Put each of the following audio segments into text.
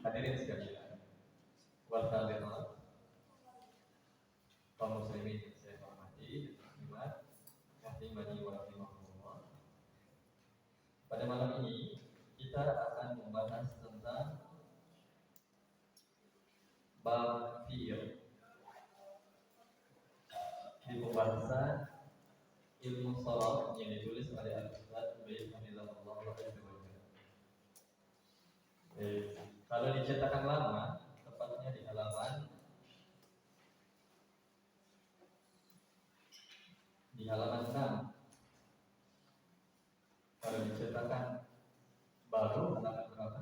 Hadirin sekalian, wal hadirat, kaum muslimin yang saya hormati, iman, rahimani wa rahimahullah. Pada malam ini kita akan membahas tentang bab fi'il di pembahasan ilmu sharaf yang ditulis oleh Al-Ustaz Ubaid Hamidullah Kalau dicetakan lama, tepatnya di halaman 6. Kalau dicetakan baru halaman berapa?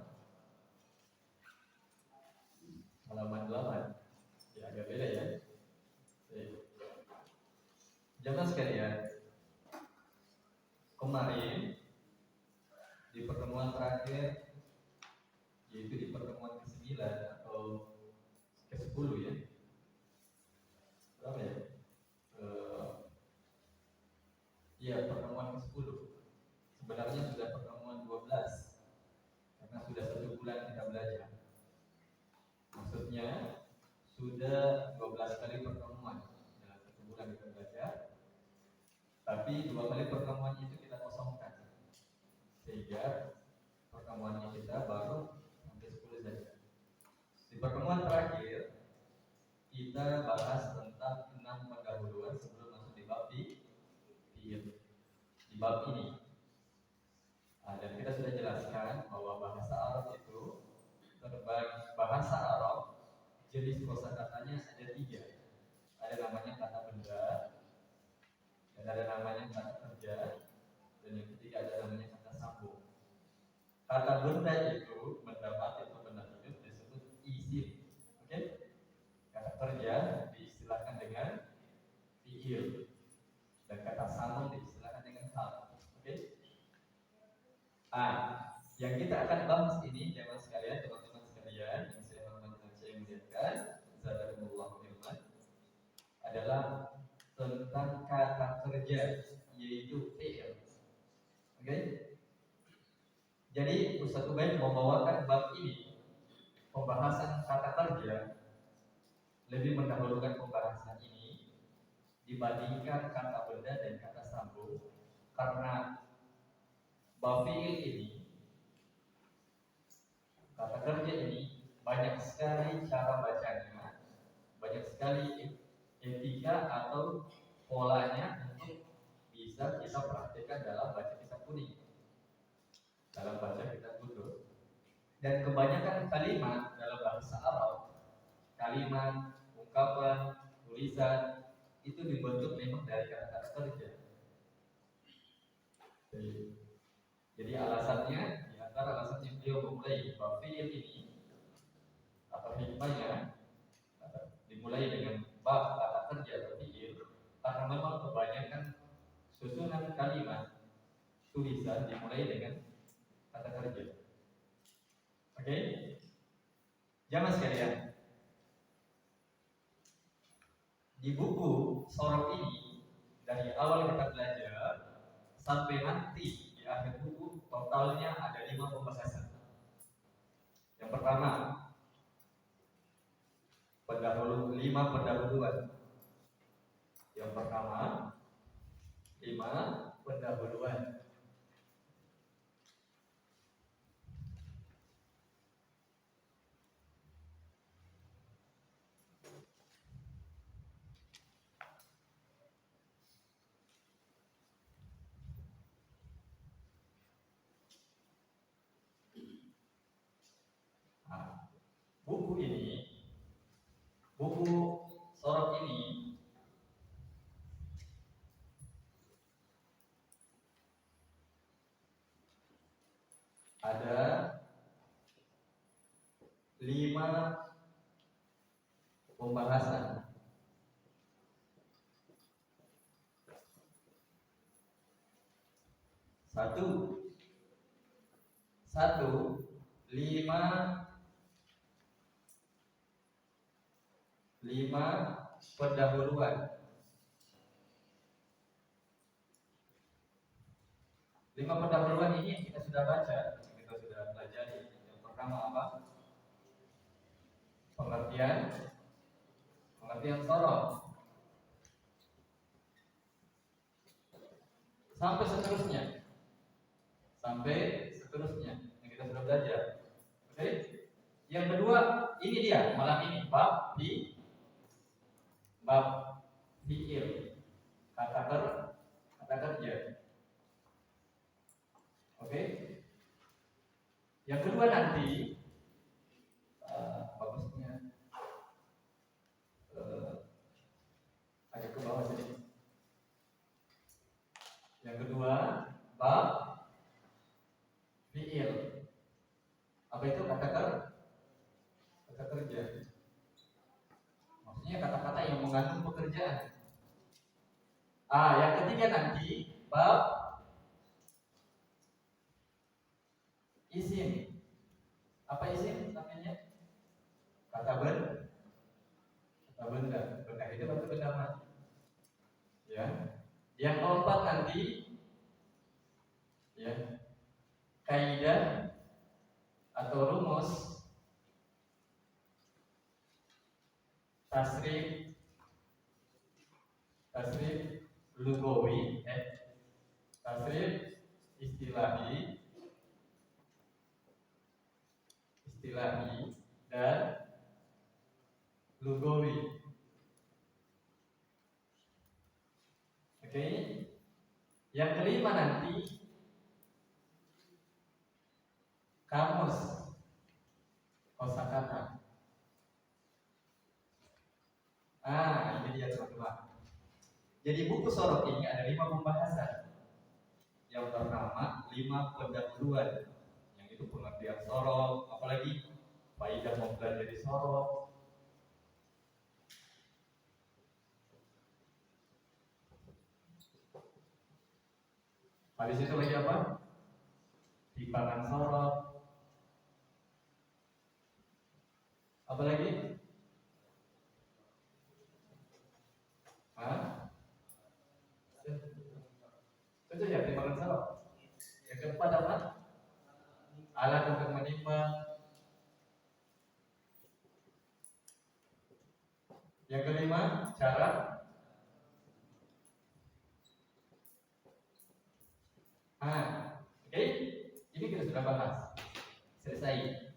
Halaman 8. Ya, agak beda ya. Jamaah sekalian, kemarin di pertemuan terakhir, yaitu di pertemuan ke-9 atau ke-10 ya. Berapa ya? Ya, pertemuan ke-10. Sebenarnya sudah pertemuan 12. Karena sudah 1 bulan kita belajar. Maksudnya sudah 12 kali pertemuan dalam 1 bulan kita belajar. Tapi 2 kali pertemuan itu kita kosongkan. Sehingga pertemuannya kita baru sampai 10 saja. Di pertemuan terakhir kita bahas tentang 6 pendahuluan sebelum masuk di bab fi'il. Di bab ini. Dan kita sudah jelaskan bahwa bahasa Arab itu terbagi bahasa Arab jenis kosakatanya ada 3. Ada namanya kata benda, dan ada namanya kata kerja, dan yang ketiga ada namanya kata sambung. Kata benda itu mendapat itu benda hidup disebut isim. Oke? Kata kerja diistilahkan dengan fi'il, dan kata sambung diistilahkan dengan hal. Oke? Yang kita akan bahas ini jemaah sekalian, teman-teman sekalian yang saya hormati dan saya muliakan, jazakumullahu khairan, adalah tentang kata kerja, yaitu fi'il. Oke? Jadi Ustaz Ubaid membawakan bab ini, pembahasan kata kerja, lebih mendahulukan pembahasan ini dibandingkan kata benda dan kata sambung, karena bab fi'il ini, kata kerja ini, banyak sekali cara bacanya, banyak sekali etika atau polanya untuk bisa kita praktikkan dalam baca kitab kuning, dalam baca kitab kudus. Dan kebanyakan kalimat dalam bahasa Arab, kalimat, ungkapan, tulisan, itu dibentuk memang dari kata-kata kerja. Jadi alasannya, di antara alasannya beliau memulai bab fi'il ini atau hikmahnya dimulai dengan bab kata kerja atau fi'il, karena memang kebanyakan susunan kalimat, tulisan dimulai dengan kata kerja. Oke? Jamaah sekalian, di buku sorok ini dari awal kita belajar sampai nanti di akhir buku totalnya ada 5 pembahasan. Yang pertama, 5 pendahuluan. Yang pertama, 5 pendahuluan. Buku ini, buku sorok ini ada 5 pembahasan. Satu, 5 pendahuluan. 5 pendahuluan ini yang kita sudah baca, yang kita sudah pelajari. Yang pertama apa? pengertian sorot sampai seterusnya yang kita sudah belajar. Oke? Yang kedua, ini dia malam ini bab fiil, kata kerja. Oke? Yang kedua nanti bagusnya agak ke bawah sedikit. Yang kedua, bab fiil. Apa itu kata kerja? Maksudnya kata-kata yang mengandung pekerjaan. Yang ketiga nanti bab isim. Apa isim namanya? Kata benda. Benda itu atau benda mati. Ya. Yang keempat nanti kaidah atau rumus tasrif lugawi, tasrif istilahi dan lugawi. Oke. Yang kelima nanti kamus kosakata. Ini dia teman-teman. Jadi buku sorot ini ada 5 pembahasan. Yang pertama 5 pendahuluan, yang itu pengertian sorot, apalagi faedah mempelajari sorot. Habis itu lagi apa? Timbangan sorot. Apa lagi? Itu ya timbangan sorot. Yang keempat apa? Alat untuk menimbang. Yang kelima cara. Oke. Ini kita sudah bahas. Selesai.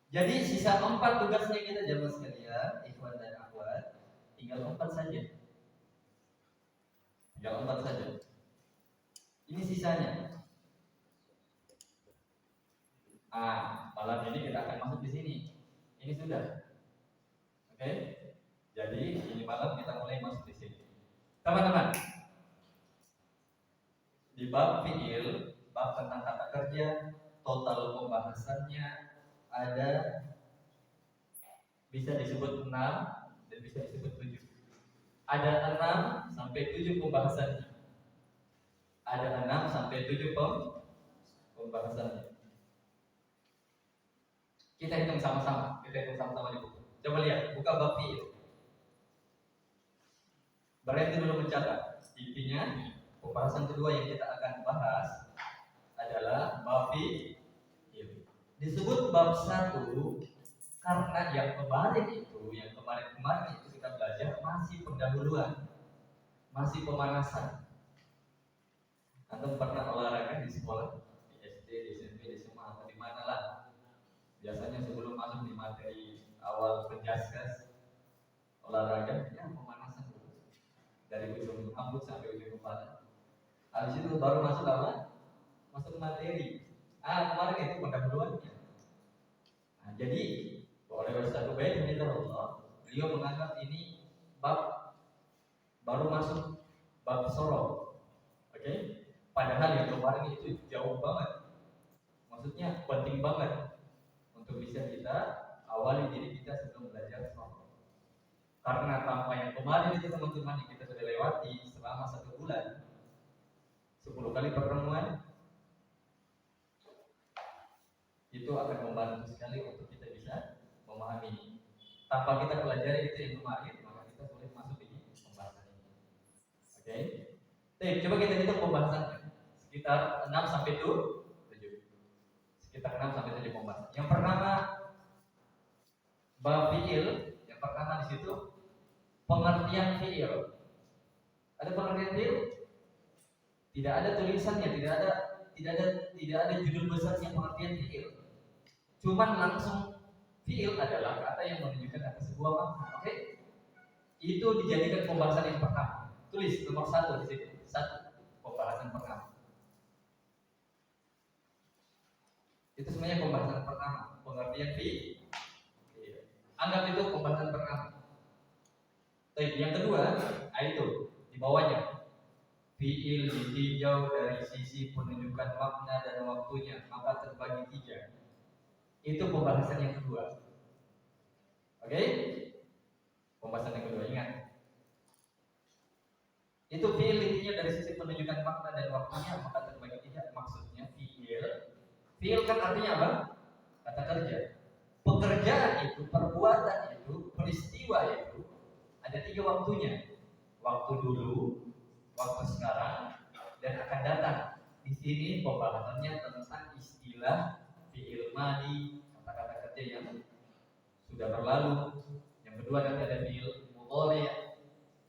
Jadi sisa 4 tugasnya kita jamaah sekalian, ikhwan dan akhwat. Tinggal 4 saja. Ini sisanya. Malam ini kita akan masuk di sini. Ini sudah. Oke. Jadi ini malam kita mulai masuk di sini. Teman-teman, di bab fiil, bab tentang kata kerja, total pembahasannya ada bisa disebut 6 dan bisa disebut 7. Ada 6 sampai 7 pembahasannya. Ada 6 sampai 7 pembahasannya. Kita hitung sama-sama di buku. Coba lihat, buka bab fiil. Berhenti dulu mencatat. Intinya pembahasan kedua yang kita akan bahas adalah bab fiil. Disebut bab 1 karena yang kemarin itu kita belajar masih pendahuluan, masih pemanasan. Antum pernah olahraga di sekolah, di SD, di SMP, di SMA atau di mana lah? Biasanya sebelum masuk di materi awal penjaskas olahraga, ya pemanasan dulu dari ujung rambut sampai ujung kepala. Habis itu baru masuk apa? Masuk materi. Kemarin itu pendahuluannya. Jadi oleh Ustaz Ubaid Allah, beliau menganggap ini bab baru masuk bab sorot. Oke? Padahal yang kemarin itu jauh banget. Maksudnya penting banget untuk bisa kita awali diri kita sebelum belajar sorot. Karena tanpa yang kemarin itu teman-teman yang kita sudah lewati selama 1 bulan, 10 kali pertemuan, itu akan membantu sekali untuk kita bisa memahami. Tanpa kita pelajari itu yang kemarin, maka kita sulit masuk di pembahasan ini. Oke? Coba kita hitung pembahasannya. Sekitar 6 sampai 7. Sekitar 6 sampai 7 pembahasan. Yang pertama bab fiil, di situ pengertian fiil. Ada pengertian fiil? Tidak ada tulisannya, tidak ada judul besarnya pengertian fiil. Cuman langsung fiil adalah kata yang menunjukkan atas sebuah makna. Oke? Itu dijadikan pembahasan yang pertama. Tulis nomor 1 di situ. 1 pembahasan pertama. Itu sebenarnya pembahasan pertama, pengertian fiil. Anggap itu pembahasan pertama. Baik, yang kedua, itu di bawahnya. Fiil ditinjau dari sisi penunjukan makna dan waktunya, maka terbagi 3. Itu pembahasan yang kedua. Oke? Pembahasan yang kedua, ingat. Itu fiil ditinjau dari sisi penunjukan makna dan waktunya, maka terbagi 3. Maksudnya fiil kan artinya apa? Kata kerja. Pekerjaan itu, perbuatan itu, peristiwa itu ada 3 waktunya. Waktu dulu, waktu sekarang, dan akan datang. Di sini pembahasannya tentang istilah fiil madi, kata-kata kerja yang sudah berlalu. Yang kedua ada fiil mudhari,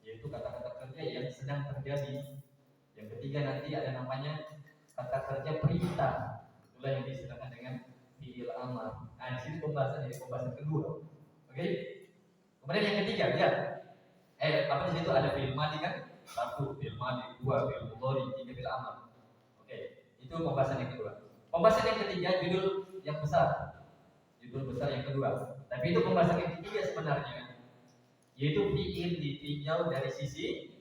yaitu kata-kata kerja yang sedang terjadi. Yang ketiga nanti ada namanya kata kerja perintah. Itulah yang disebutkan dengan fiil amar. Nah, di sini pembahasan kedua. Oke? Kemudian yang ketiga, lihat. Apa di situ ada fiil madi kan? 1 fiil madi, 2 fiil mudhari, 3 fiil amar. Oke, itu pembahasan yang kedua. Pembahasan yang ketiga judul yang besar. Judul besar yang kedua. Tapi itu pembahasan yang ketiga sebenarnya. Yaitu fiil ditinjau dari sisi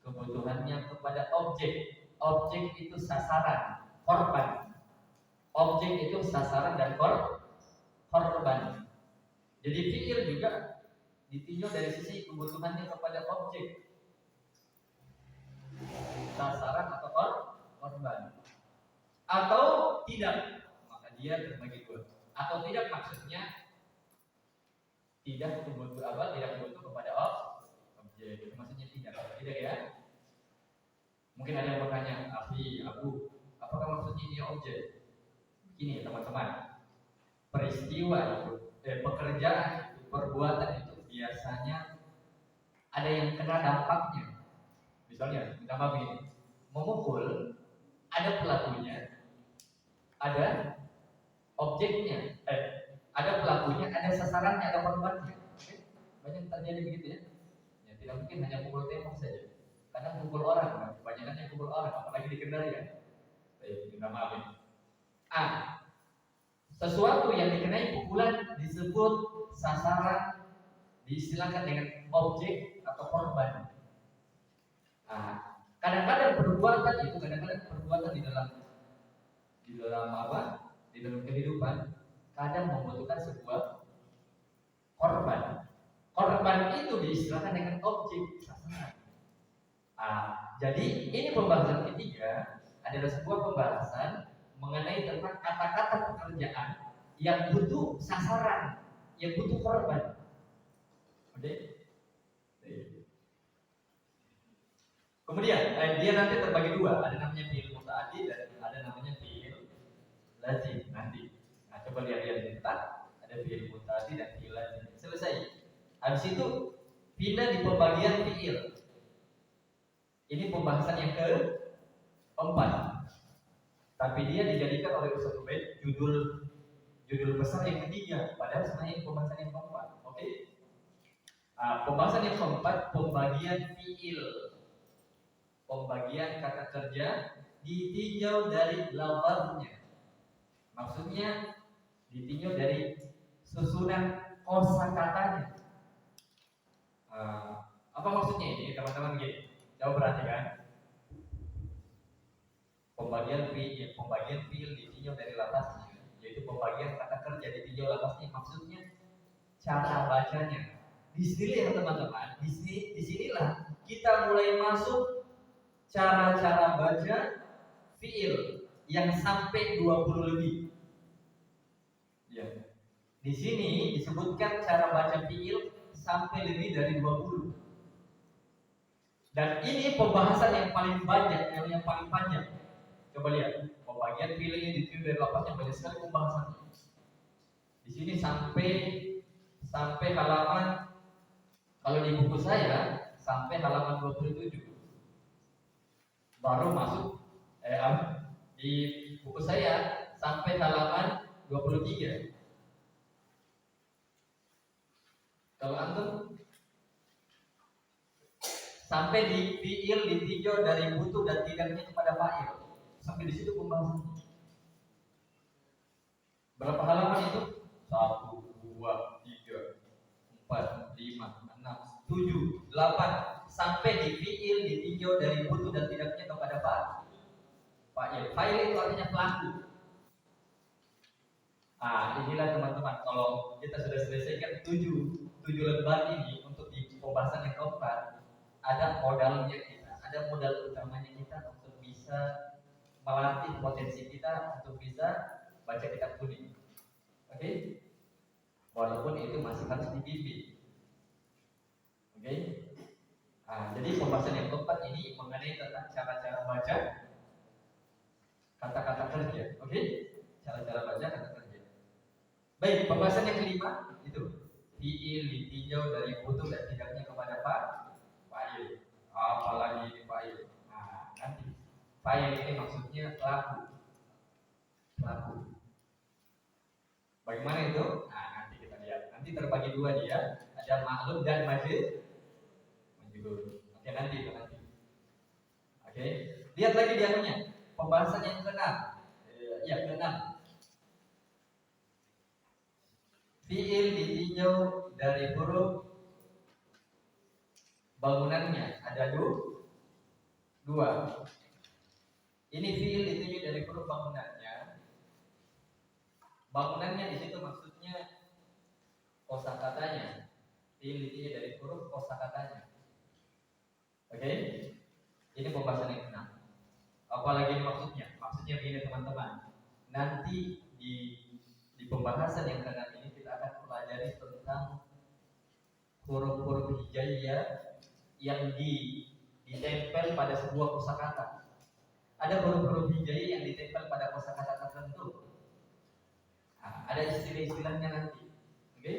kebutuhannya kepada objek. Objek itu sasaran, korban. Objek itu sasaran dan korban. Jadi fiil juga ditinjau dari sisi kebutuhannya kepada objek, sasaran atau korban, atau tidak, maka dia terbagi 2. Atau tidak maksudnya tidak butuh kepada objek. Itu maksudnya tidak ya. Mungkin ada yang bertanya, Abu, apakah maksudnya ini objek? Begini teman-teman, peristiwa itu, pekerjaan itu, perbuatan itu biasanya ada yang kena dampaknya. Misalnya, nama begini, memukul, ada pelakunya, ada objeknya, ada pelakunya, ada sasarannya, ada korbannya. Banyak terjadi begitu ya. Ya tidak mungkin hanya pukul tembok saja. Karena pukul orang, kebanyakan pukul orang, apalagi dikendari ya. Minta maaf ini. Sesuatu yang dikenai pukulan disebut sasaran, diistilahkan dengan objek atau korban. Kadang-kadang perbuatan itu, di dalam apa? Di dalam kehidupan kadang membutuhkan sebuah korban. Korban itu diistilahkan dengan objek sasaran. Jadi ini pembahasan ketiga adalah sebuah pembahasan mengenai tentang kata-kata pekerjaan yang butuh sasaran, yang butuh korban. Oke? Kemudian dia nanti terbagi 2, ada namanya fiil muta'addi dan ada namanya fiil lazim nanti. Coba lihat di depan, ada fiil muta'addi dan fiil lazim. Selesai. Habis itu pindah di pembagian fiil. Ini pembahasan yang keempat. Tapi dia dijadikan oleh Ustaz Ubaid judul besar yang ketiga, padahal sebenarnya pembahasan yang keempat. Oke? Pembahasan yang keempat, pembagian fiil. Pembagian kata kerja ditinjau dari lafaznya. Maksudnya ditinjau dari susunan kosakatanya. Apa maksudnya ini teman-teman? Gini, coba perhatikan. Pembagian fiil ditinjau dari lafaznya, yaitu pembagian kata kerja ditinjau lafaznya. Maksudnya cara bacanya. Disinilah teman-teman, disinilah kita mulai masuk cara-cara baca fiil yang sampai 20 lebih. Ya. Di sini disebutkan cara baca fiil sampai lebih dari 20. Dan ini pembahasan yang paling banyak, yang paling panjang. Coba lihat, pembagian fiil ini ditinjau dari lafaznya banyak sekali pembahasannya. Di sini sampai halaman Kalau di buku saya sampai halaman 27 baru masuk di buku saya sampai halaman 23. Kalau antum sampai di fiil ditinjau dari butuh dan tidaknya kepada fa'il. Sampai di situ pembahasan. Berapa halaman itu? 1, 2, 3, 4, 5, 6, 7, 8. Sampai di fiil ditinjau dari butuh dan tidaknya kepada fa'il. Fa'il itu artinya pelaku. Inilah teman-teman, kalau kita sudah selesaikan 7 lembar ini untuk di pembahasan yang keempat, ada modalnya kita, ada modal utamanya kita untuk bisa melatih potensi kita untuk bisa baca kitab kuning. Oke? Walaupun itu masih harus dibimbing. Oke? Jadi pembahasan yang keempat ini mengenai tentang cara-cara baca kata-kata kerja. Oke? Cara-cara baca kata kerja. Baik, pembahasan yang kelima itu fiil ditinjau dari butuh dan tidaknya kepada fa'il. Apalagi fa'il. Nanti fa'il ini maksudnya pelaku. Bagaimana itu? Nanti kita lihat. Nanti terbagi dua dia, ada maklum dan majhul. Oke, nanti. Oke, lihat lagi di anunya. Pembahasan yang keenam. Keenam. Fiil ditinjau dari huruf bangunannya ada dua. Ini fiil ditinjau dari huruf bangunannya. Bangunannya di situ maksudnya kosakatanya. Fiil ditinjau dari huruf kosakatanya. Oke? Ini pembahasan yang keenam. Apalagi maksudnya? Maksudnya begini teman-teman. Nanti di pembahasan yang keenam ini kita akan pelajari tentang huruf-huruf hijaiyah yang ditempel pada sebuah kosakata. Ada huruf-huruf hijaiyah yang ditempel pada kosakata tertentu. Ada istilah-istilahnya nanti. Oke?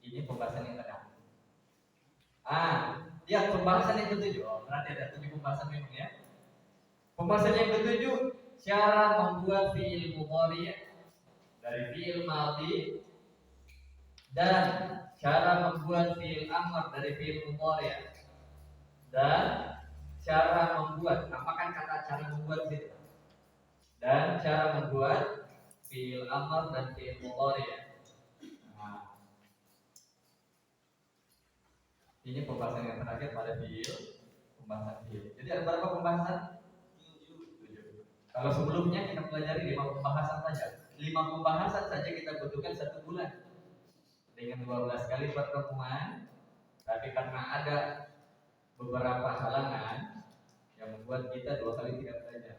Ini pembahasan yang keenam. Lihat pembahasan yang ketujuh. Berarti ada 7 pembahasan memang ya. Pembahasan yang ketujuh, cara membuat fiil mudhari dari fiil madhi dan cara membuat fiil amr dari fiil mudhari dan cara membuat, apakan kata cara membuat itu? Dan cara membuat fiil amr dan fiil mudhari. Ini pembahasan yang terakhir pada pembahasan fiil. Jadi ada berapa pembahasan? 7. Kalau sebelumnya kita pelajari 5 pembahasan saja. 5 pembahasan saja kita butuhkan 1 bulan dengan 12 kali pertemuan. Tapi karena ada beberapa halangan yang membuat kita 2 kali tidak belajar.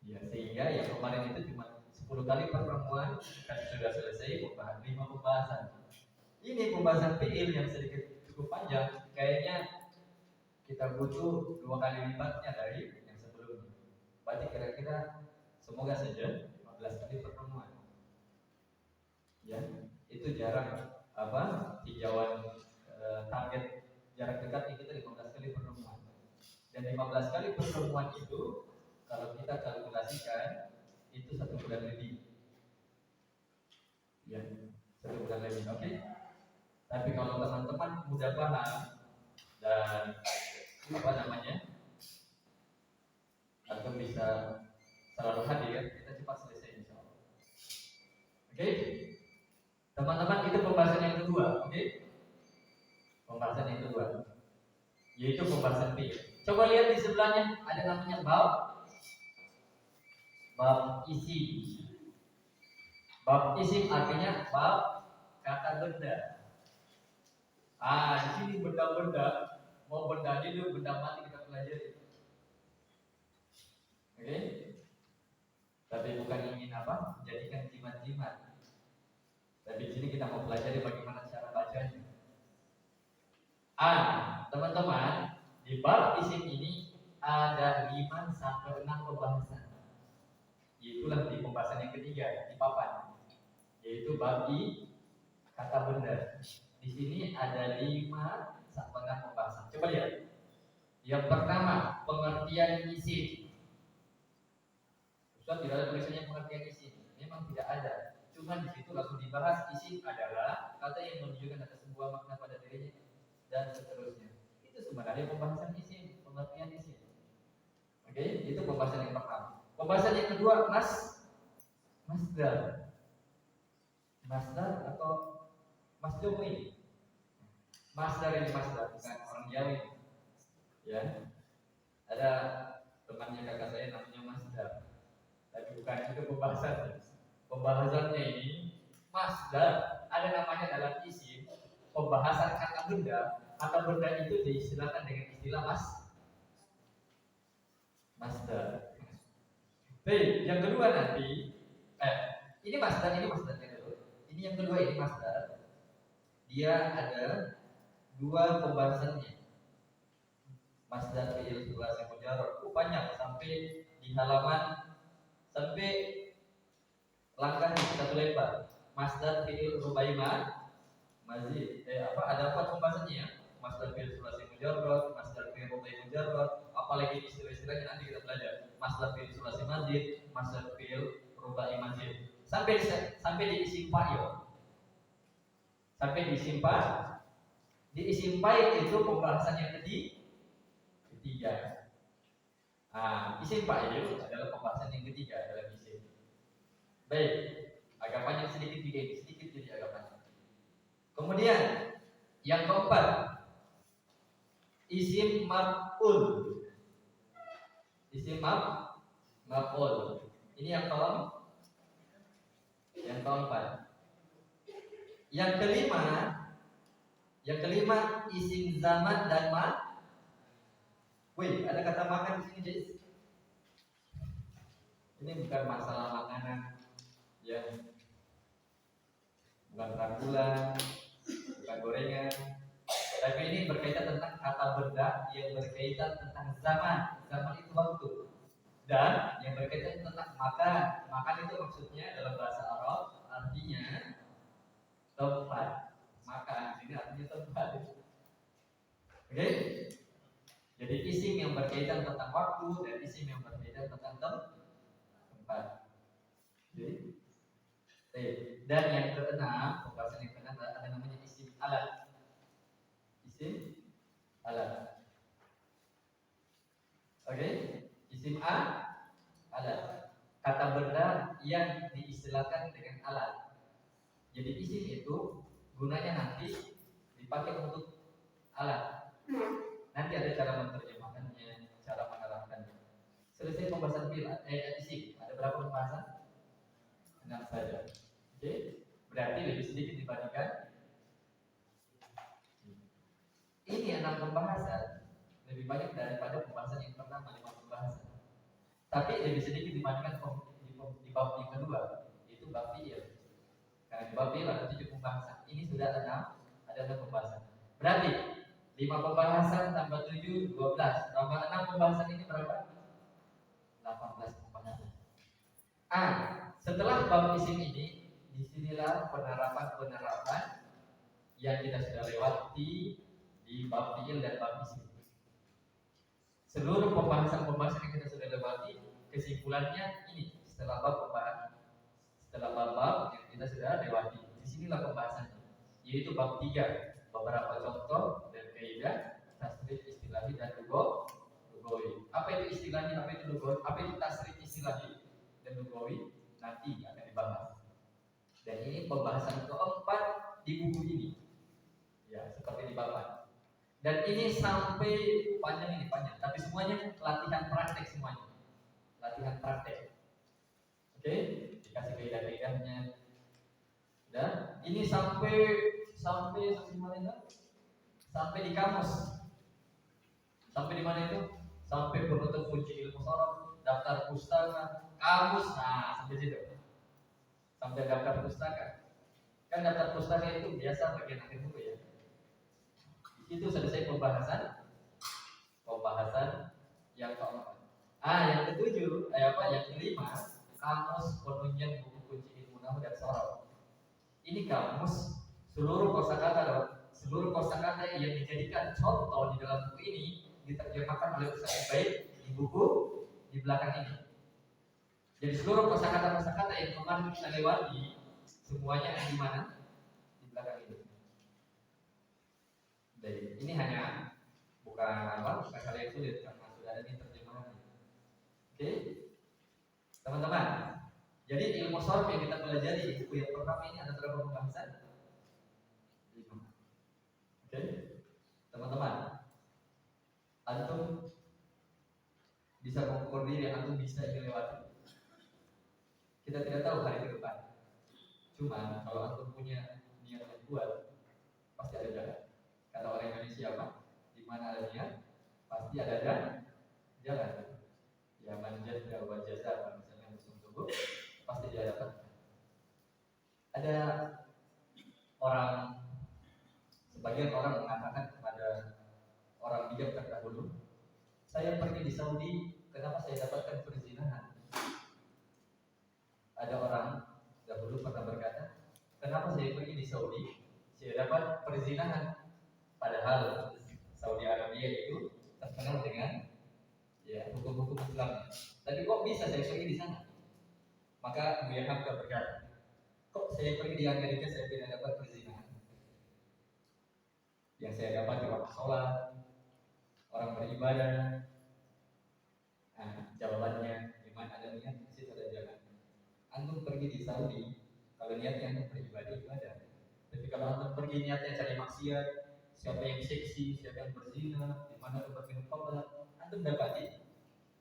Ya, sehingga yang kemarin itu cuma 10 kali pertemuan dan sudah selesai 5 pembahasan. Ini pembahasan fiil yang sedikit cukup panjang. Kayaknya kita butuh 2 kali lipatnya dari yang sebelumnya. Berarti kira-kira semoga saja 15 kali pertemuan. Ya, itu jarak tinjauan target jarak dekat kita 15 kali pertemuan. Dan 15 kali pertemuan itu kalau kita kalkulasikan itu 1 bulan lebih. Ya, 1 bulan lebih. Oke. Tapi kalau teman-teman mudah paham dan atau bisa selalu hadir, kita cepat selesai insya Allah. Oke? Teman-teman, itu pembahasan yang kedua. Oke? Pembahasan yang kedua, yaitu pembahasan fiil. Coba lihat di sebelahnya ada namanya bab isim. Bab isim artinya bab kata benda. Di sini benda-benda, mau benda hidup, benda mati kita pelajari. Oke? Tapi bukan ingin jadikan jimat-jimat. Tapi di sini kita mau pelajari bagaimana cara bacanya. Teman-teman, di bab isim ini ada 5 sampai 6 pembahasan. Itulah di pembahasan yang ketiga di papan, yaitu bab kata benda. Di sini ada 5 sambungan pembahasan. Coba lihat. Yang pertama, pengertian isim. Ustaz, tidak ada tulisannya pengertian isim. Memang tidak ada. Cuma di situ langsung dibahas isim adalah kata yang menunjukkan atas sebuah makna pada dirinya dan seterusnya. Itu sebenarnya pembahasan isim, pengertian isim. Oke, itu pembahasan yang pertama. Pembahasan yang kedua, masdar. Masdar atau masdar ini. Masdar ini masdar, bukan orang Jawa. Ya, ada temannya kakak saya namanya masdar. Tapi bukan itu pembahasannya. Pembahasannya ini masdar ada namanya dalam isim. Pembahasan kata benda itu diistilahkan dengan istilah masdar. Baik, yang kedua nanti ini masdarnya dulu. Ini yang kedua ini masdar. Dia ada 2 pembahasannya. Masdar fi'il sulasi mujarrad. Banyak sampai di halaman sampai langkah 1 lembar. Masdar fi'il rubai mazid. Ada 4 pembahasannya ya. Masdar fi'il sulasi mujarrad, masdar fi'il rubai mujarrad, apalagi istilah-istilahnya nanti kita belajar. Masdar fi'il sulasi mazid, masdar fi'il rubai mazid. Sampai di isim fa'il. Sampai di isim fa'il. Di isim fa'il itu pembahasan yang ketiga. Isim fa'il adalah pembahasan yang ketiga dalam isim. Baik, agak panjang sedikit jadi agak panjang. Kemudian yang keempat, isim maf'ul. Isim maf'ul. Ini yang keempat. Yang kelima isim zaman dan ada kata makan di sini, guys. Ini bukan masalah makanan, ya. Bukan tanggulan, bukan gorengan. Tapi ini berkaitan tentang kata benda yang berkaitan tentang zaman. Zaman itu waktu. Dan yang berkaitan tentang makan. Makan itu maksudnya dalam bahasa Arab artinya tempat. Makan ini artinya tempat. Oke? Jadi isim yang berkaitan tentang waktu dan isim yang berkaitan tentang tempat. Jadi, dan yang keenam, pembahasan yang keenam ada namanya isim alat. Isim alat. Oke? Isim alat. Kata benda yang diistilahkan dengan alat. Jadi isim itu gunanya nanti dipakai untuk alat. Nanti ada cara menerjemahkannya, cara menerangkannya. Selesai pembahasan isim. Ada berapa pembahasan? 6 saja. Oke? Berarti lebih sedikit dibandingkan ini 6 pembahasan. Lebih banyak daripada pembahasan yang pertama 5 pembahasan. Tapi lebih sedikit dibandingkan di bab yang kedua, yaitu bab fi'il. Karena di bab fi'il ada 7 pembahasan. Ini sudah ada 6 pembahasan. Berarti 5 pembahasan tambah 7, 12. Tambah 6 pembahasan ini berapa? 18 pembahasan. Setelah bab isim ini, disinilah penerapan yang kita sudah lewati di bab fi'il dan bab isim. Seluruh pembahasan yang kita sudah lewati, kesimpulannya ini setelah bab yang kita sudah lewati. Disinilah pembahasannya, yaitu bab 3, beberapa contoh dan kaidah tasrif istilahi dan lugawi. Apa itu istilahi, apa itu lugawi, apa itu tasrif istilahi dan lugawi, nanti akan dibahas. Dan ini pembahasan keempat di buku ini, ya, seperti di bab. Dan ini sampai panjang, tapi semuanya latihan praktek semuanya. Latihan praktek. Oke, dikasih kaidah-kaidahnya. Dan ini sampai di kamus. Sampai di mana itu? Sampai penutup kunci ilmu sorot, daftar pustaka, kamus. Sampai situ. Sampai daftar pustaka. Kan daftar pustaka itu biasa bagian akhir buku ya. Itu selesai pembahasan yang keempat. Yang ketujuh, yang kelima, kamus penunjang buku kunci ilmu nahwu dan sorot. Ini kamus seluruh kosakata seluruh kosakata yang dijadikan contoh di dalam buku ini diterjemahkan oleh Ustaz Baik di buku di belakang ini. Jadi seluruh kosakata yang kemarin kita lewati semuanya ada di mana? Di belakang ini. Jadi ini hanya bukan hal yang sulit karena sudah ada di terjemahan. Oke, teman-teman. Jadi ilmu sharaf yang kita pelajari di buku yang pertama ini ada berapa pembahasan? 5. Oke, teman-teman. Antum bisa mengukur diri, antum bisa melewati. Kita tidak tahu hari ke depan. Cuma kalau antum punya niat yang kuat, pasti ada jalan. Kata orang Indonesia apa? Di mana ada niat, pasti ada jalan. Ya manjat wa jaza, misalnya musuh tubuh, pasti dia dapat. Ada sebagian orang mengatakan kepada orang bijak terdahulu, saya pergi di Saudi, kenapa saya dapatkan perzinahan? Ada orang dahulu pernah berkata, kenapa saya pergi di Saudi, saya dapat perzinahan? Padahal Saudi Arabia itu terkenal dengan hukum-hukum Islam. Tapi kok bisa saya pergi di sana? Maka Buya Hamka berkata, kok saya pergi di Amerika saya tidak dapat perzinahan? Yang saya dapat di waktu sholat, orang beribadah. Nah, jawabannya, iman ada niat, di situ ada jalan. Antum pergi di Saudi, kalau niatnya antum beribadah, ibadah. Tapi kalau antum pergi niatnya cari maksiat, siapa yang seksi, siapa yang berzina, di mana tempat minum khamr, antum dapati.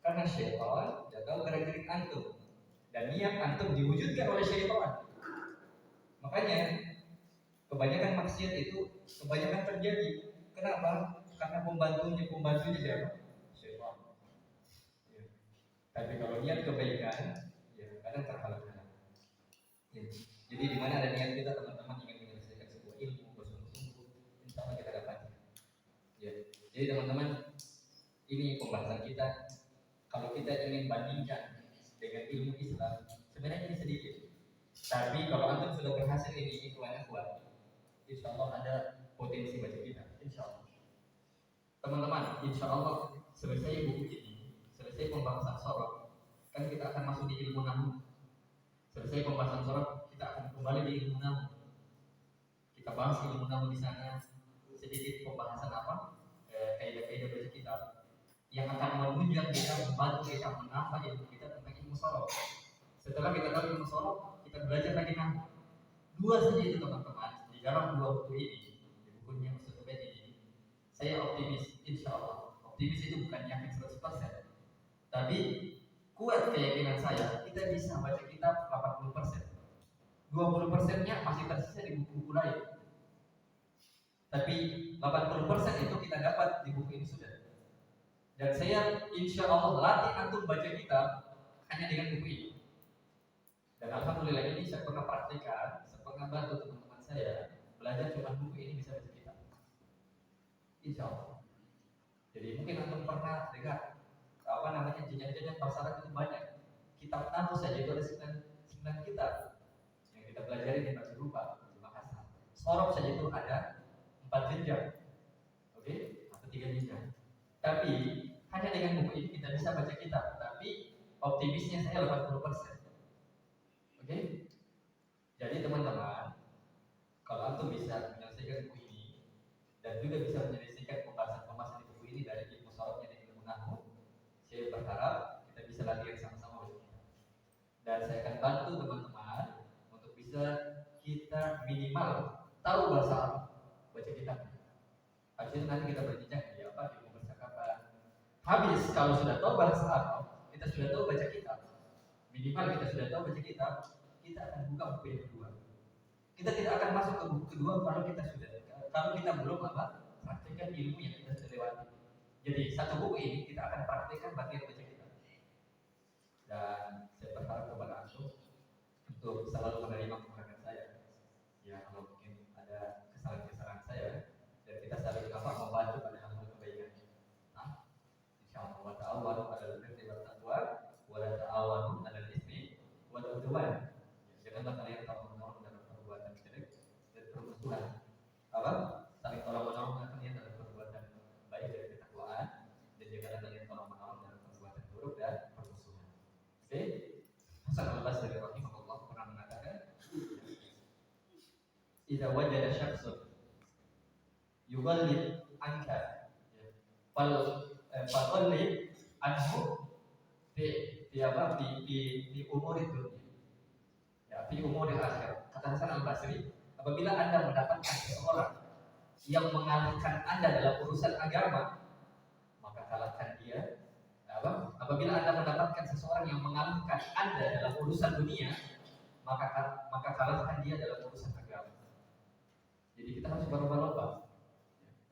Karena syaitan tidak tahu gerak-gerik antum dan niat antum diwujudkan oleh syaitan. Makanya kebanyakan maksiat itu kebanyakan terjadi. Kenapa? Karena pembantunya siapa? Syaitan. Ya. Tapi kalau niat kebaikan, ya kadang terhalang-halang. Ya. Jadi di mana ada niat kita teman-teman ingin menyelesaikan sebuah ilmu bersungguh-sungguh, insya Allah kita dapat. Ya. Jadi teman-teman, ini pembahasan kita. Kalau kita ingin bandingkan dengan ilmu Islam, sebenarnya ini sedikit. Tapi kalau antum sudah berhasil ini banyak kuat, insya Allah ada potensi baca kita, insya Allah. Teman-teman, insya Allah selesai buku ini, selesai pembahasan sorok, kan kita akan masuk di ilmu nahu. Selesai pembahasan sorok, kita akan kembali di ilmu nahu. Kita bahas ilmu nahu di sana, sedikit pembahasan apa? Kaidah-kaidah baca kitab yang akan menunjang kita, membantu kita menambah ilmu kita tentang ilmu sorok. Setelah kita tahu ilmu sorok, kita belajar lagi nahu. 2 saja itu teman-teman. Di dalam 2 buku ini, di bukunya Ustaz Ubed ini, saya optimis, insya Allah. Optimis itu bukan yakin 100%, tapi kuat keyakinan saya, kita bisa baca kitab 80%. 20%-nya masih tersisa di buku-buku lain. Tapi 80% itu kita dapat di buku ini sudah. Dan saya insya Allah latih antum baca kitab hanya dengan buku ini. Dan alhamdulillah ini saya pernah praktikkan, saya pernah bantu teman-teman saya belajar cuma buku ini bisa baca kitab. Insya Allah. Jadi mungkin antum pernah dengar jenjang-jenjang pasaran itu banyak. Kitab nahu saja itu ada 9 kitab yang kita pelajari di bahasa Rupa, di Makassar. Sorok saja itu ada 4 jenjang, oke, atau 3 jenjang. Tapi hanya dengan buku ini kita bisa baca kitab. Tapi optimisnya saya 80%. Oke? Jadi teman-teman, kalau antum bisa menyelesaikan buku ini dan juga bisa menyelesaikan pembahasan-pembahasan di buku ini dari ilmu soroknya dan ilmu nahu, saya berharap kita bisa latihan sama-sama baca kitab. Dan saya akan bantu teman-teman untuk bisa kita minimal tahu bahasa Arab, baca kitab. Habis itu nanti kita berbincang ilmu percakapan. Habis kalau sudah tahu bahasa Arab, kita sudah tahu baca kitab. Minimal kita sudah tahu baca kitab, kita akan buka buku yang kedua. Kita tidak akan masuk ke buku kedua kalau kita belum praktekkan ilmu yang kita sudah lewati. Jadi satu buku ini kita akan praktekkan bagian baca kitab. Dan saya berharap kepada antum untuk selalu menerima kekurangan saya. Ya kalau mungkin ada kesalahan-kesalahan saya dan kita saling membantu pada hal-hal kebaikan. Insyaallah wa ta'awanu 'alal birri wat taqwa wa la ta'awanu 'alal itsmi wal 'udwan. Janganlah kalian bertawun dalam perbuatan syirik dan permusuhan. Saling idza wajada syakhsun yughallib anka faqallib anhu di umur itu ya di umur akhir. Kata Hasan Al-Basri, apabila Anda mendapatkan seseorang yang mengalahkan Anda dalam urusan agama, maka kalahkan dia. Apabila Anda mendapatkan seseorang yang mengalahkan Anda dalam urusan dunia, maka kalahkan dia dalam urusan agama. Jadi kita harus berlomba-lomba.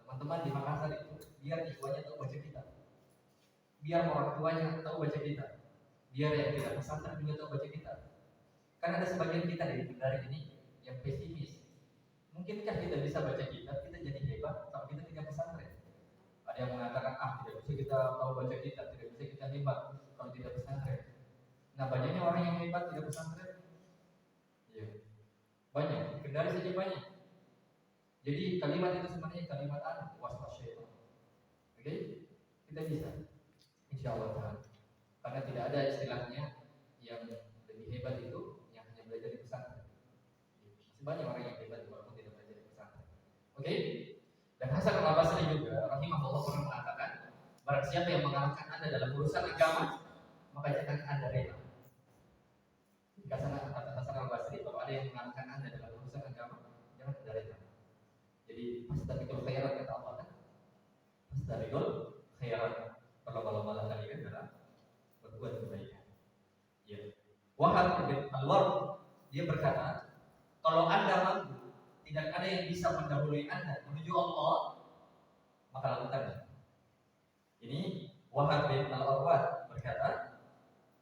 Teman-teman di Makassar itu, biar ikhwannya tahu baca kitab, biar orang tuanya tahu baca kitab, biar yang tidak pesantren juga tahu baca kitab. Kan ada sebagian kita dari ini yang pesimis. Mungkinkah kita bisa baca kitab, kita jadi hebat kalau kita tidak pesantren? Ada yang mengatakan tidak bisa kita tahu baca kitab, tidak bisa kita hebat kalau tidak pesantren. Nah, banyaknya orang yang hebat tidak pesantren. Ya, banyak, Kendari saja banyak. Jadi kalimat itu sebenarnya kalimat waswas syaitan. Oke? Kita bisa, insya Allah Ta'ala. Karena tidak ada istilahnya yang lebih hebat itu yang hanya belajar di pesantren. Masih banyak orang yang hebat walaupun tidak belajar di pesantren. Oke? Dan Hasan Al-Basri juga rahimahullah pernah mengatakan, barang siapa yang mengalahkan Anda dalam urusan agama, maka jangan Anda rela. Kata Hasan Al-Basri, kalau ada yang mengalahkan Anda dalam urusan agama, jangan Anda rela. Jadi fastabiqul khairat, kata Allah kan? Fastabiqul khairat, berlomba-lomba kalian dalam berbuat kebaikan. Ya. Wahab bin Al-Ward dia berkata, kalau Anda mampu, tidak ada yang bisa mendahului Anda menuju Allah, maka lakukanlah. Ini Wahab bin Al-Ward berkata,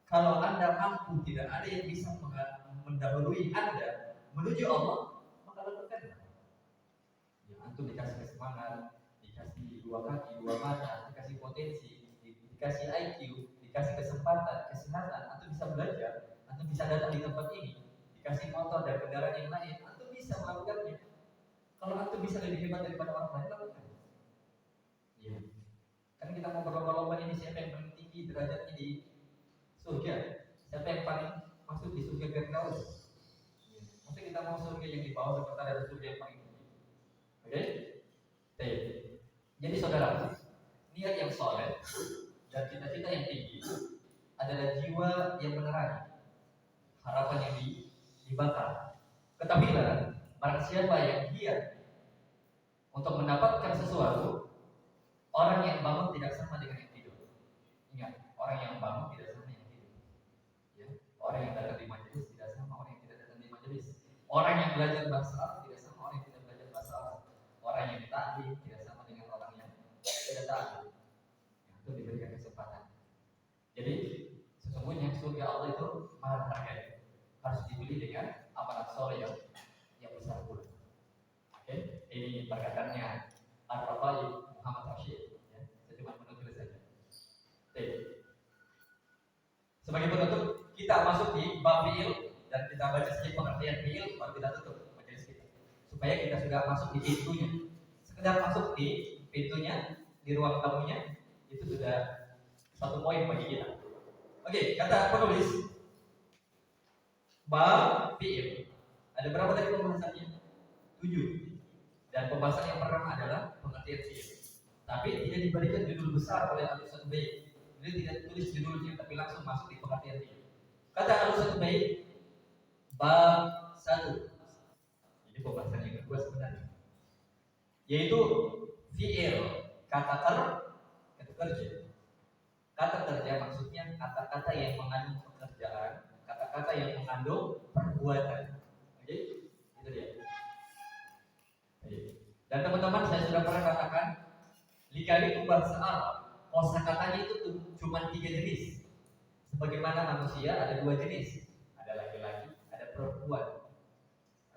kalau Anda mampu, tidak ada yang bisa mendahului Anda menuju Allah, maka lakukanlah. Ya, antum dikasih semangat, dikasih dua kaki, dua mata, dikasih potensi, dikasih IQ, dikasih kesempatan, kesehatan, antum bisa belajar, antum bisa datang di tempat ini, dikasih motor dan kendaraan yang lain, antum bisa melakukannya. Kalau antum bisa lebih hebat daripada orang lain, lakukan. Ya. Kan kita mau berlomba-lomba ini, siapa yang paling tinggi derajatnya di surga, siapa yang paling masuk di surga Firdaus. Ya. Maksudnya kita mau surga yang di bawah seperti ada surga yang paling tinggi. Oke? Jadi saudara, niat yang soleh dan cita-cita yang tinggi adalah jiwa yang menerangi, harapan yang dibakar. Ketahuilah, barang siapa yang giat untuk mendapatkan sesuatu, orang yang bangun tidak sama dengan yang tidur. Ingat, orang yang bangun tidak sama yang tidur. Ya, orang yang datang di majelis tidak sama orang yang tidak datang di majelis. Orang yang belajar bahasa Arab tidak sama orang yang tidak belajar bahasa Arab. Orang yang ta'lim tidak sama dengan orang yang tidak ta'lim. Itu diberikan kesempatan. Jadi sesungguhnya surga Allah itu mahal harganya, harus dibeli dengan amalan soleh yang besar pula. Oke, ini perkataannya Ar-Rafa'i Muhammad Rashid. Ya, saya cuma menukil saja. Oke. Sebagai penutup, kita masuk di bab fi'il dan kita baca sedikit pengertian fi'il, baru kita tutup majelis kita. Supaya kita sudah masuk di pintunya. Sekedar masuk di pintunya, di ruang tamunya, itu sudah satu poin bagi kita. Oke, kata penulis bab fi'il. Ada berapa tadi pembahasannya? 7. Dan pembahasan yang pertama adalah pengertian fi'il. Tapi tidak diberikan judul besar oleh Al-Ustadz Baik. Dia tidak tulis judulnya, tapi langsung masuk di pengertian fi'il. Kata Al-Ustadz Baik, bab 1. Ini pembahasan yang kedua sebenarnya, yaitu fi'il, kata kerja. Kata kerja maksudnya kata-kata yang mengandung pekerjaan, kata-kata yang mengandung perbuatan. Oke, itu dia. Dan teman-teman, saya sudah pernah katakan, lika-liku bahasa Arab, kosakatanya itu cuma 3 jenis. Sebagaimana manusia ada 2 jenis, ada laki-laki, ada perempuan.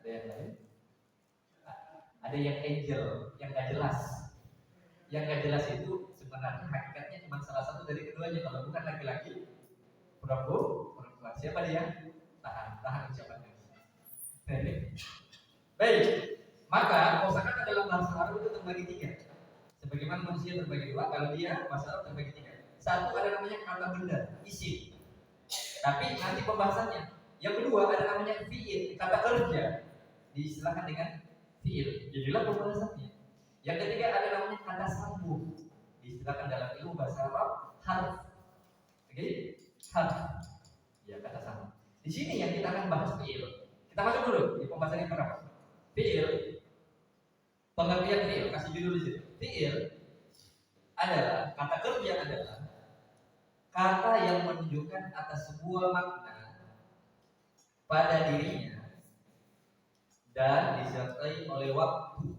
Ada yang lain? Ada yang angel, yang gak jelas. Yang gak jelas itu sebenarnya hakikatnya cuma salah satu dari keduanya. Kalau bukan laki-laki, perempuan. Siapa dia? Tahan ucapannya. Baik, maka kosakata dalam bahasa Arab itu terbagi 3. Sebagaimana manusia terbagi 2, kalau dia bahasa Arab terbagi 3. Satu ada namanya kata benda, isim. Tapi nanti pembahasannya. Yang kedua ada namanya fi'il, kata kerja. Diistilahkan dengan fiil, jadilah pembahasannya. Yang ketiga ada namanya kata sambung, diistilahkan dalam ilmu bahasa Arab harf. Oke, harf. Ya, kata sambung. Di sini yang kita akan bahas fiil. Kita masuk dulu di pembahasan yang pertama. Fiil, pengertian fiil, kasih judul di situ. Fiil adalah kata kerja adalah kata yang menunjukkan atas sebuah makna pada dirinya dan disertai oleh waktu.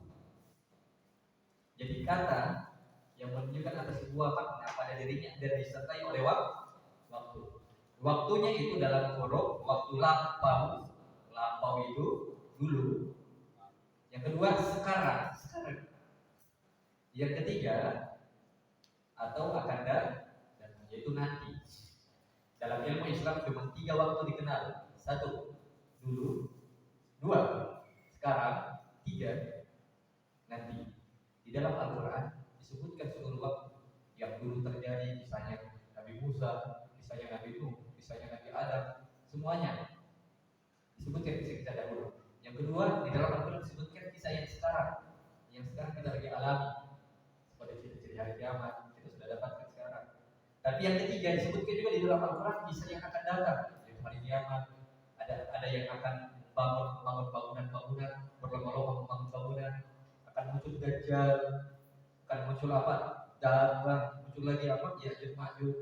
Jadi kata yang menunjukkan atas sebuah makna pada dirinya dan disertai oleh waktu. Waktunya itu dalam huruf waktu lampau. Lampau itu dulu. Yang kedua sekarang. Yang ketiga atau akan datang, yaitu nanti. Dalam ilmu Islam cuma 3 waktu dikenal. 1 dulu, 2 sekarang, 3 nanti. Di dalam Al-Quran disebutkan seluruh waktu yang dulu terjadi, misalnya Nabi Musa, misalnya Nabi Nuh, misalnya Nabi Adam, semuanya disebutkan kisah-kisah dahulu. Yang kedua, di dalam Al-Quran disebutkan kisah yang sekarang kita lagi alami, seperti ciri-ciri hari kiamat kita sudah dapatkan sekarang. Tapi yang ketiga disebutkan juga di dalam Al-Quran kisah yang akan datang, yaitu hari kiamat. Ada yang akan membangun bangunan-bangunan, berlomba-lomba membangun bangunan, akan muncul Dajjal, akan muncul apa? Dagang, muncul lagi apa? Ya'juj Ma'juj.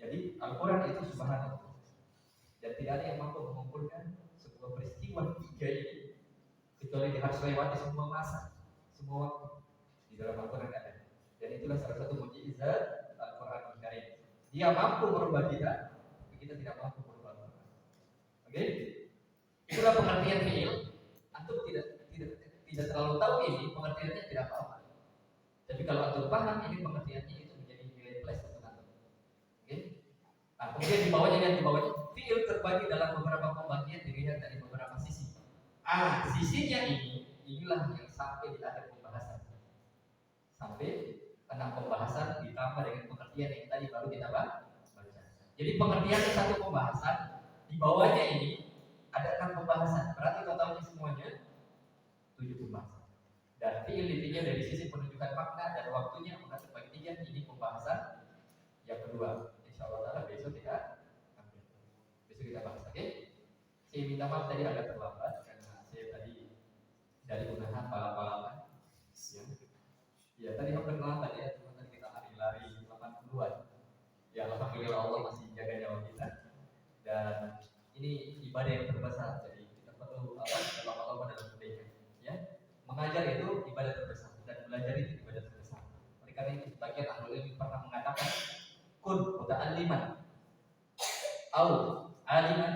Jadi Al-Quran itu subhanallah. Dan tidak ada yang mampu mengumpulkan sebuah peristiwa 3 ini kecuali dia harus lewati semua masa, semua waktu. Di dalam Al-Quran ada. Dan itulah salah satu mukjizat Al-Quran Karim. Dia mampu merubah kita, tapi kita tidak mampu merubah Al-Quran. Oke? Itulah pengertian fiil. Antum tidak terlalu tahu ini, pengertiannya tidak apa-apa. Tapi kalau antum paham ini pengertiannya, itu menjadi nilai plus untuk antum. Oke? Nah, kemudian di bawahnya fiil terbagi dalam beberapa pembagian dilihat dari beberapa sisi. Sisinya inilah yang sampai di akhir pembahasan. Sampai 6 pembahasan ditambah dengan pengertian yang tadi baru kita baca. Jadi pengertiannya 1 pembahasan, di bawahnya ini ada 6 pembahasan. Berarti totalnya semuanya 7 pembahasan. Dan fiil intinya dari sisi penunjukan makna dan waktunya maka terbagi 3. Ini pembahasan yang kedua. Insyaallah besok kita bahas. Oke? Saya minta maaf tadi agak terlambat karena saya tadi dari unahan balap-balapan. Ya tadi hampir terlambat ya, teman-teman, kita lari 80-an. Ya alhamdulillah Allah masih jaga nyawa kita. Dan ini ibadah yang terbesar, jadi kita perlu lama-lama dalam kebaikan. Ya, mengajar itu ibadah terbesar dan belajar itu ibadah terbesar. Oleh karena itu sebagian ahli ilmu pernah mengatakan kun muta'alliman au aliman,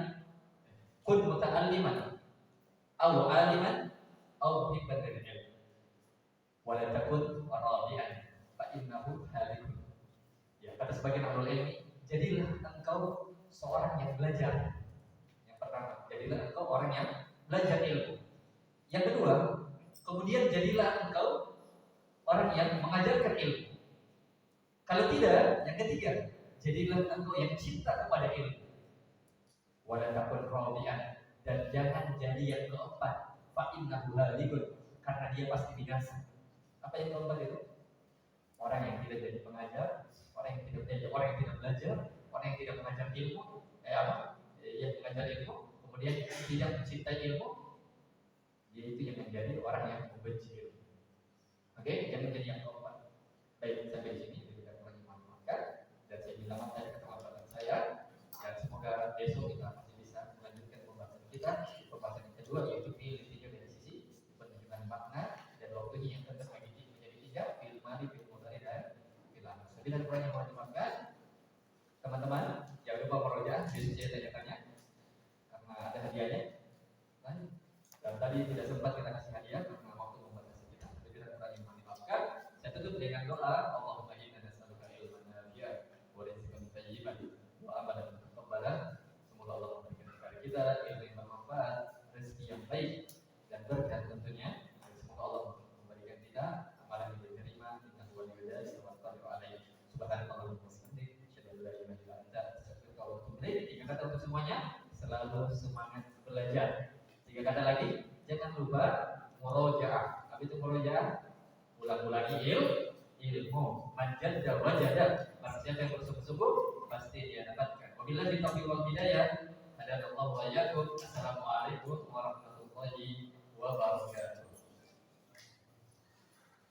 kun muta'alliman au aliman au hibban lil ilm, wala takun radian fa innahu halikun. Ya, kata sebagian ahli ilmu, jadilah engkau seorang yang belajar. Yang pertama, jadilah engkau orang yang belajar ilmu. Yang kedua, kemudian jadilah engkau orang yang mengajarkan ilmu. Kalau tidak, yang ketiga, jadilah engkau yang cinta kepada ilmu. Wala takun radian, dan jangan jadi yang keempat, fa innahu halikun, karena dia pasti binasa. Apa yang keempat itu? Orang yang tidak jadi pengajar, orang yang tidak belajar, orang yang tidak mengajar ilmu, yang mengajar ilmu, kemudian tidak mencintai ilmu, dia itu yang menjadi orang yang membenci ilmu. Oke, jangan jadi yang keempat. Baik, sampai di sini kita kurang dimaafkan dan saya minta maaf dari keterlambatan saya, dan semoga besok kita masih bisa melanjutkan pembahasan kita. Pembahasan yang kedua yaitu fiil dari sisi penunjukan makna dan waktunya yang terbagi menjadi 3, fiil madi, fiil mudhari dan fiil amr. Sembilan kurang yang mau dimaafkan. Teman-teman, jangan lupa meroja, besok saya tanya-tanya karena ada hadiahnya. Dan tadi tidak sempat kita kasih hadiah karena waktu membatasi kita. Sembilan kurang yang mau dimaafkan. Saya tutup dengan doa, Allahumma inna nas'aluka ilman nafi'an wa rizqan thayyiban wa amalan mutaqabbalan. Semoga Allah memberikan kepada kita ilmu yang bermanfaat, rezeki yang baik dan berkah tentunya. Dan semoga Allah memberikan kita amalan yang diterima. Innahu waliyyu dzalika wal qadiru alaihi. Subhanallah wa bihamdihi, asyhadu an la ilaha illa anta, astaghfiruka wa atubu ilaik. 3 kata untuk semuanya, selalu semangat belajar. 3 kata lagi, jangan lupa murojaah. Apa itu murojaah? Ulang-ulangi ilmu. Manjada wajada. Barang siapa yang bersungguh-sungguh pasti dia dapatkan. Wabillahi taufiq wal hidayah. Hadakallahu wa iyyakum. Assalamualaikum